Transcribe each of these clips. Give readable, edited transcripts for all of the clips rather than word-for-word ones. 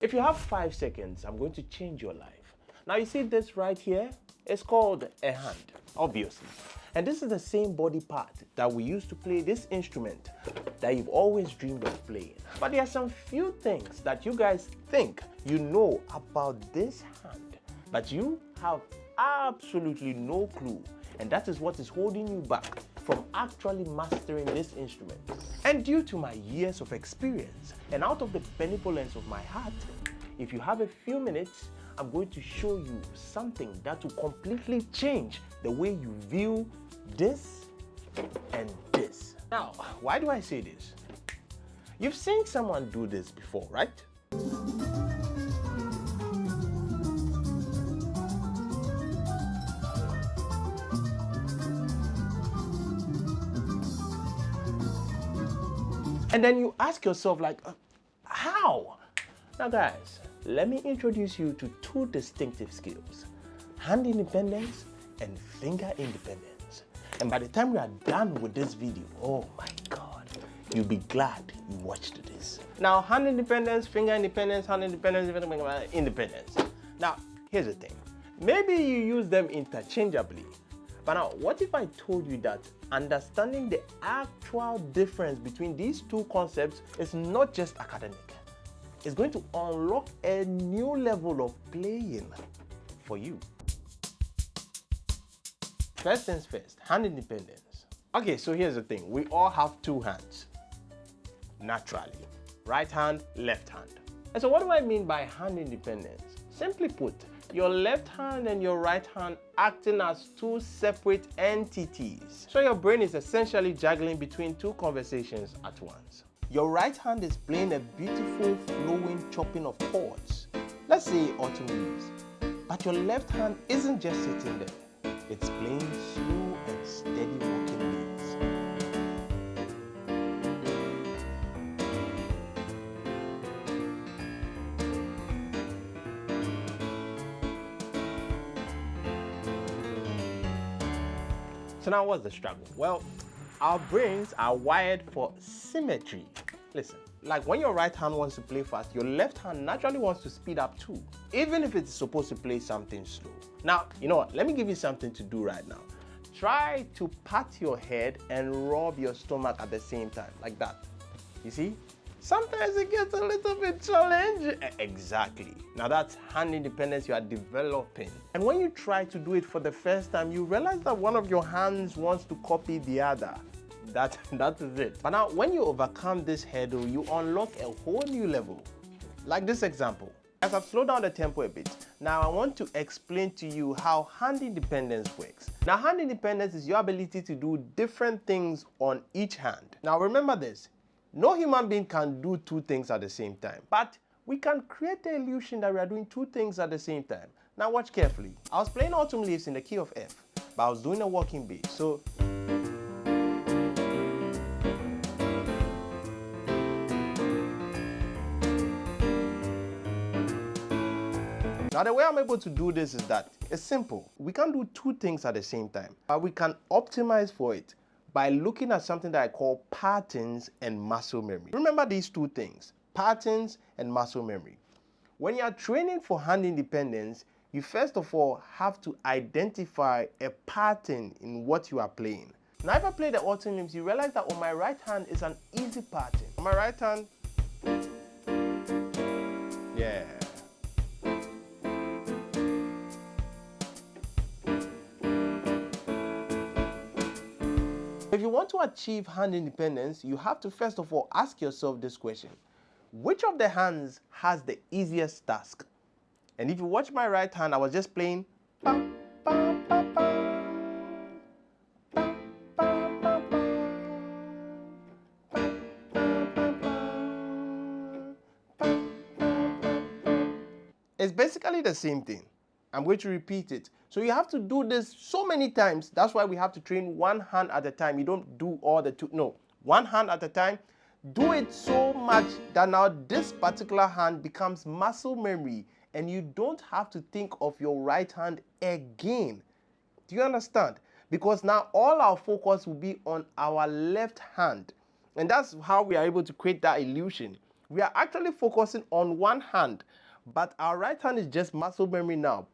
If you have 5 seconds, I'm going to change your life. Now you see this right here? It's called a hand, obviously. And this is the same body part that we use to play this instrument that you've always dreamed of playing. But there are some few things that you guys think you know about this hand, but you have absolutely no clue. And that is what is holding you back from actually mastering this instrument. And due to my years of experience and out of the benevolence of my heart, if you have a few minutes, I'm going to show you something that will completely change the way you view this and this. Now, why do I say this? You've seen someone do this before, right? And then you ask yourself like, how? Now guys, let me introduce you to two distinctive skills: hand independence and finger independence. And by the time we are done with this video, oh my God, you'll be glad you watched this. Now, hand independence, finger independence, hand independence, independence. Now, here's the thing. Maybe you use them interchangeably. But now, what if I told you that understanding the actual difference between these two concepts is not just academic? It's going to unlock a new level of playing for you. First things first, hand independence. Okay, so here's the thing. We all have two hands, naturally. Right hand, left hand. And so what do I mean by hand independence? Simply put, your left hand and your right hand acting as two separate entities. So your brain is essentially juggling between two conversations at once. Your right hand is playing a beautiful flowing chopping of chords, let's say autumn leaves. But your left hand isn't just sitting there. It's playing slow and steady walking beats. So now what's the struggle? Well, our brains are wired for symmetry. Listen, like when your right hand wants to play fast, your left hand naturally wants to speed up too, even if it's supposed to play something slow. Now, you know what? Let me give you something to do right now. Try to pat your head and rub your stomach at the same time, like that. You see? Sometimes it gets a little bit challenging. Exactly. Now that's hand independence you are developing. And when you try to do it for the first time, you realize that one of your hands wants to copy the other. That is it. But now when you overcome this hurdle, you unlock a whole new level. Like this example. As I've slowed down the tempo a bit, now I want to explain to you how hand independence works. Now hand independence is your ability to do different things on each hand. Now remember this. No human being can do two things at the same time, but we can create the illusion that we are doing two things at the same time. Now watch carefully. I was playing Autumn Leaves in the key of F, but I was doing a walking bass. So now the way I'm able to do this is that it's simple. We can't do two things at the same time, but we can optimize for it by looking at something that I call patterns and muscle memory. Remember these two things, patterns and muscle memory. When you are training for hand independence, you first of all have to identify a pattern in what you are playing. Now if I play the autumn leaves, you realize that on my right hand is an easy pattern. On my right hand, yeah. If you want to achieve hand independence, you have to first of all ask yourself this question. Which of the hands has the easiest task? And if you watch my right hand, I was just playing. It's basically the same thing. I'm going to repeat it. So you have to do this so many times. That's why we have to train one hand at a time. You don't do all the two. No, one hand at a time. Do it so much that now this particular hand becomes muscle memory and you don't have to think of your right hand again. Do you understand? Because now all our focus will be on our left hand. And that's how we are able to create that illusion We are actually focusing on one hand, but our right hand is just muscle memory now.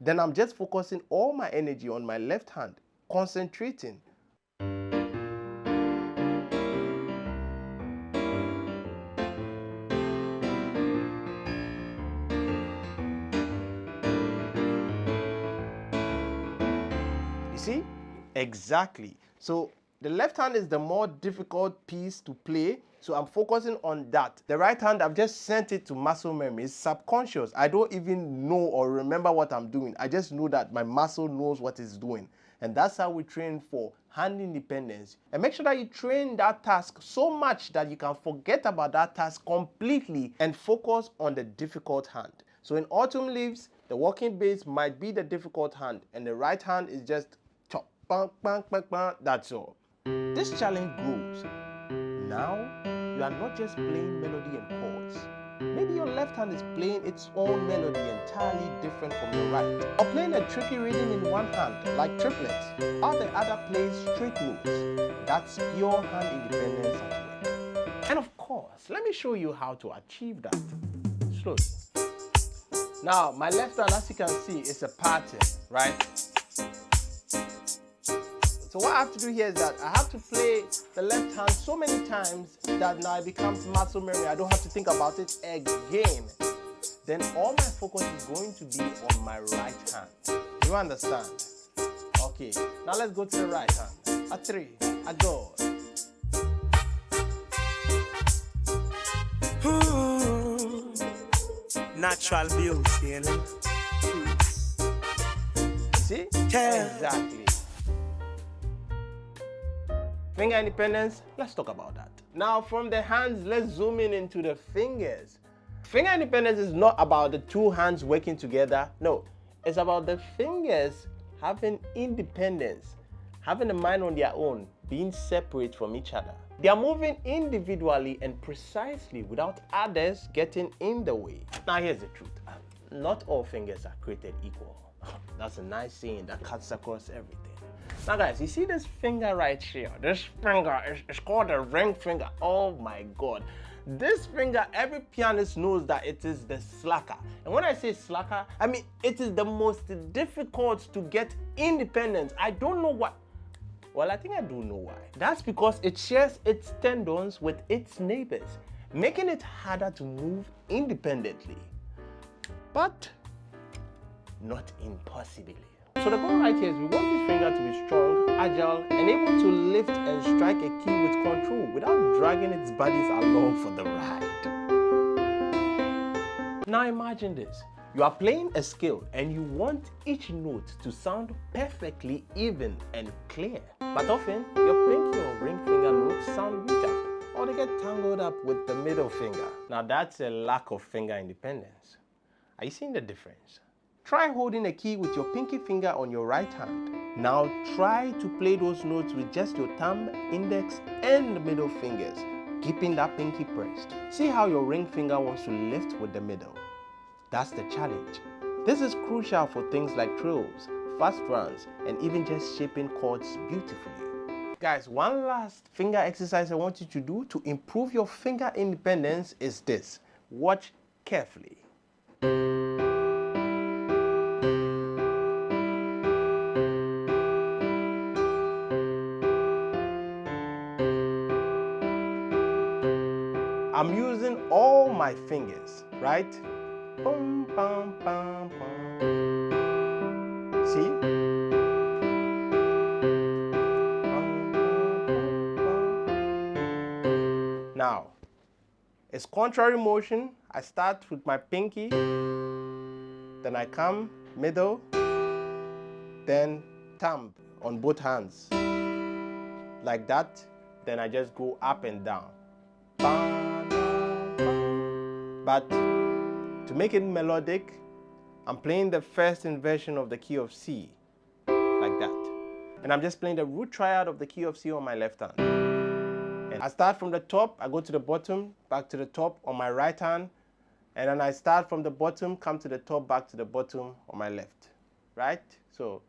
Then I'm just focusing all my energy on my left hand, concentrating. You see? Exactly. So the left hand is the more difficult piece to play, so I'm focusing on that. The right hand, I've just sent it to muscle memory. It's subconscious. I don't even know or remember what I'm doing. I just know that my muscle knows what it's doing. And that's how we train for hand independence. And make sure that you train that task so much that you can forget about that task completely and focus on the difficult hand. So in autumn leaves, the walking base might be the difficult hand, and the right hand is just chop, bang, bang, bang, bang, that's all. This challenge grows. Now, you are not just playing melody and chords. Maybe your left hand is playing its own melody entirely different from your right. Or playing a tricky rhythm in one hand, like triplets, while the other plays straight notes. That's pure hand independence at work. And of course, let me show you how to achieve that. Slowly. Now, my left hand, as you can see, is a pattern, right? So what I have to do here is that I have to play the left hand so many times that now it becomes muscle memory. I don't have to think about it again. Then all my focus is going to be on my right hand. You understand? Okay, now let's go to the right hand. A 3, a go. Natural beauty, you know? See? Yeah. Exactly. Finger independence, let's talk about that. Now from the hands, let's zoom in into the fingers. Finger independence is not about the two hands working together. No, it's about the fingers having independence, having a mind on their own, being separate from each other. They are moving individually and precisely without others getting in the way. Now here's the truth. Not all fingers are created equal. That's a nice saying that cuts across everything. Now guys, you see this finger right here? This finger is called a ring finger. Oh my God. This finger, every pianist knows that it is the slacker. And when I say slacker, I mean it is the most difficult to get independence. I don't know why. Well, I think I do know why. That's because it shares its tendons with its neighbors, making it harder to move independently. But not impossibly. So the goal right here is we want this finger to be strong, agile, and able to lift and strike a key with control without dragging its bodies along for the ride. Now imagine this. You are playing a scale and you want each note to sound perfectly even and clear. But often, your pinky or ring finger notes sound weaker, or they get tangled up with the middle finger. Now that's a lack of finger independence. Are you seeing the difference? Try holding a key with your pinky finger on your right hand. Now try to play those notes with just your thumb, index, and middle fingers, keeping that pinky pressed. See how your ring finger wants to lift with the middle. That's the challenge. This is crucial for things like trills, fast runs, and even just shaping chords beautifully. Guys, one last finger exercise I want you to do to improve your finger independence is this. Watch carefully. I'm using all my fingers, right? Boom, bum, bum, bum. See? Now, it's contrary motion. I start with my pinky, then I come middle, then thumb on both hands. Like that, then I just go up and down. But to make it melodic, I'm playing the first inversion of the key of C, like that. And I'm just playing the root triad of the key of C on my left hand. And I start from the top, I go to the bottom, back to the top on my right hand, and then I start from the bottom, come to the top, back to the bottom on my left, right? So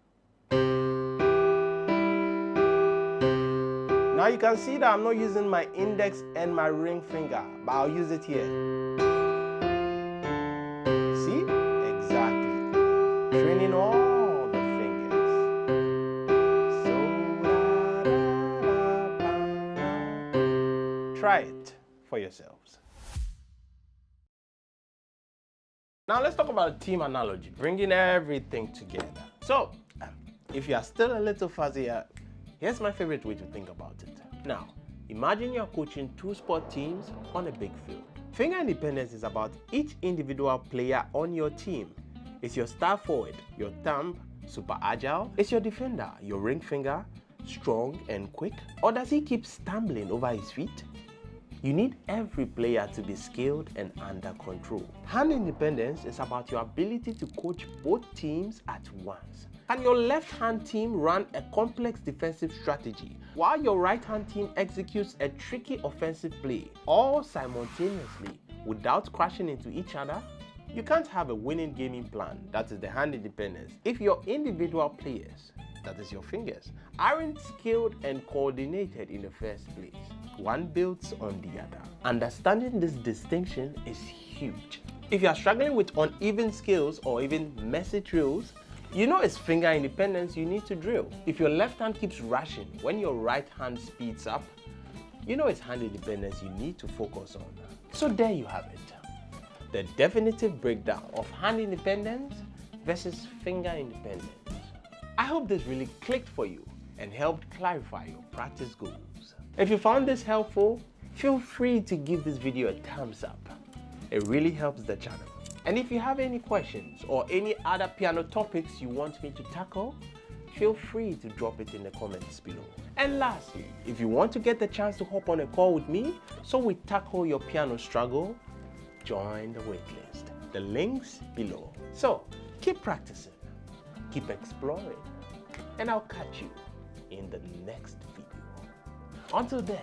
Now you can see that I'm not using my index and my ring finger, but I'll use it here. See? Exactly. Training all the fingers. So, try it for yourselves. Now let's talk about a team analogy, bringing everything together. So, if you are still a little fuzzy, here's my favorite way to think about it. Now, imagine you're coaching two sport teams on a big field. Finger independence is about each individual player on your team. Is your star forward, your thumb, super agile? Is your defender, your ring finger, strong and quick? Or does he keep stumbling over his feet? You need every player to be skilled and under control. Hand independence is about your ability to coach both teams at once. Can your left-hand team run a complex defensive strategy while your right-hand team executes a tricky offensive play, all simultaneously without crashing into each other? You can't have a winning gaming plan, that is the hand independence, if your individual players, that is your fingers, aren't skilled and coordinated in the first place. One builds on the other. Understanding this distinction is huge. If you are struggling with uneven skills or even messy drills, you know it's finger independence you need to drill. If your left hand keeps rushing when your right hand speeds up, you know it's hand independence you need to focus on. So there you have it. The definitive breakdown of hand independence versus finger independence. I hope this really clicked for you and helped clarify your practice goals. If you found this helpful, feel free to give this video a thumbs up. It really helps the channel. And if you have any questions or any other piano topics you want me to tackle, feel free to drop it in the comments below. And lastly, if you want to get the chance to hop on a call with me so we tackle your piano struggle, join the waitlist. The link's below. So keep practicing, keep exploring, and I'll catch you in the next video. Until then,